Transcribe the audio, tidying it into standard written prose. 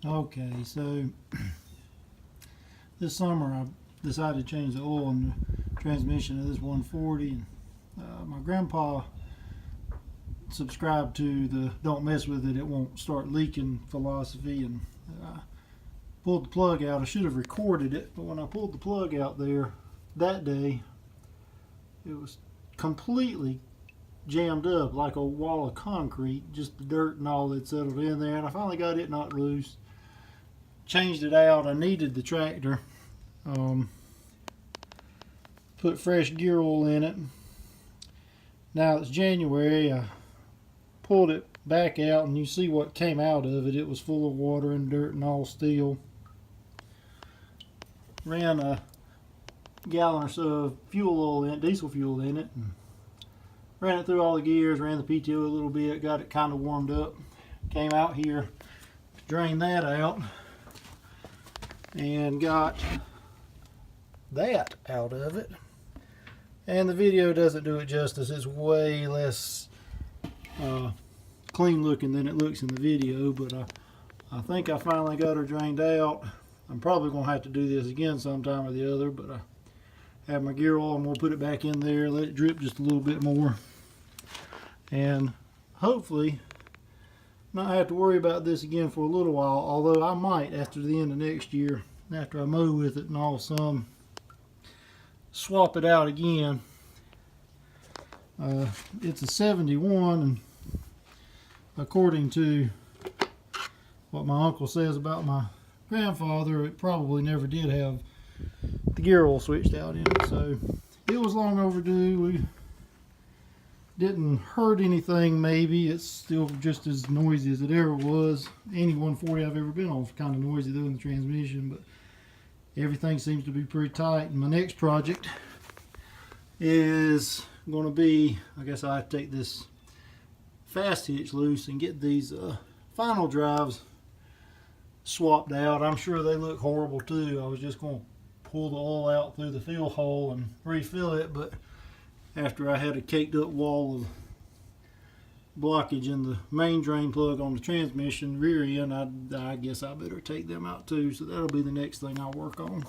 Okay, so this summer I decided to change the oil in the transmission of this 140. And, my grandpa subscribed to the "don't mess with it, it won't start leaking" philosophy, and I pulled the plug out. I should have recorded it, but when I pulled the plug out there that day, it was completely jammed up like a wall of concrete, just the dirt and all that settled in there. And I finally got it knocked loose, changed it out. I needed the tractor, put fresh gear oil in it. Now it's January. I pulled it back out and you see what came out of it. It was full of water and dirt and all steel. Ran a gallon or so of fuel oil in it, diesel fuel in it, and ran it through all the gears, ran the PTO a little bit, got it kind of warmed up. Came out here to drain that out and got that out of it. And the video doesn't do it justice. It's way less clean looking than it looks in the video, but I think I finally got her drained out. I'm probably going to have to do this again sometime or the other, but I have my gear oil. I'm going to put it back in there, let it drip just a little bit more, and hopefully not have to worry about this again for a little while, although I might after the end of next year, after I mow with it and all some, swap it out again. It's a 71, and according to what my uncle says about my grandfather, it probably never did have the gear oil switched out in it, so it was long overdue. We didn't hurt anything. Maybe it's still just as noisy as it ever was. Any 140 I've ever been on is kind of noisy though in the transmission, but everything seems to be pretty tight. And my next project is going to be, I guess I have to take this fast hitch loose and get these final drives swapped out. I'm sure they look horrible too. I was just going to pull the oil out through the fill hole and refill it, but after I had a caked up wall of blockage in the main drain plug on the transmission rear end, I guess I better take them out too. So that'll be the next thing I'll work on.